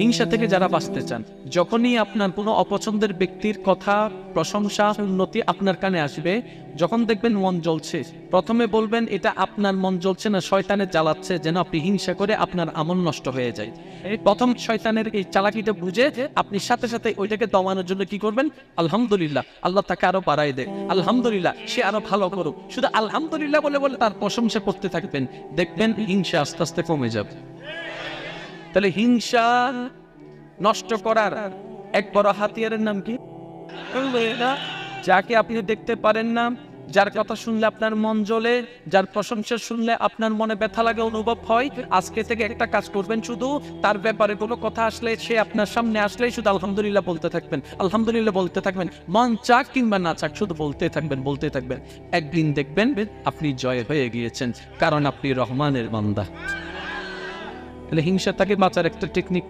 হিংসা থেকে যারা বাঁচতে চান, যখনই আপনার কোনো অপছন্দের ব্যক্তির কথা, প্রশংসা, উন্নতি আপনার কানে আসবে, যখন দেখবেন মন জ্বলছে, প্রথমে বলবেন এটা আপনার মন জ্বলছে না, শয়তানে জ্বালাচ্ছে যেন আপনি হিংসা করে আপনার আমল নষ্ট হয়ে যায়। এই প্রথম শয়তানের এই চালাকিটা বুঝে আপনি সাথে সাথে ওইটাকে দমানোর জন্য কি করবেন? আলহামদুলিল্লাহ, আল্লাহ তাকে আরো বাড়াই দেয়, আলহামদুলিল্লাহ সে আরো ভালো করুক, শুধু আলহামদুলিল্লাহ বলে বলে তার প্রশংসা করতে থাকবেন, দেখবেন হিংসা আস্তে আস্তে কমে যাবে। তাহলে হিংসা নষ্ট করার এক বড় হাতিয়ারের নাম কি? যাকে আপনি দেখতে পারেন না, যার কথা শুনলে আপনার মন জ্বলে, যার প্রশংসা শুনলে আপনার মনে ব্যথা লাগে, অনুভব হয়, আজকে থেকে একটা কাজ করবেন, শুধু তার ব্যাপারে কোনো কথা আসলে, সে আপনার সামনে আসলেই শুধু আলহামদুলিল্লাহ বলতে থাকবেন, আলহামদুলিল্লাহ বলতে থাকবেন, মন চাক কিংবা না চাক শুধু বলতে থাকবেন, বলতে থাকবেন। একদিন দেখবেন আপনি জয় হয়ে গিয়েছেন, কারণ আপনি রহমানের বান্দা। তাহলে হিংসা থেকে বাঁচার একটা টেকনিক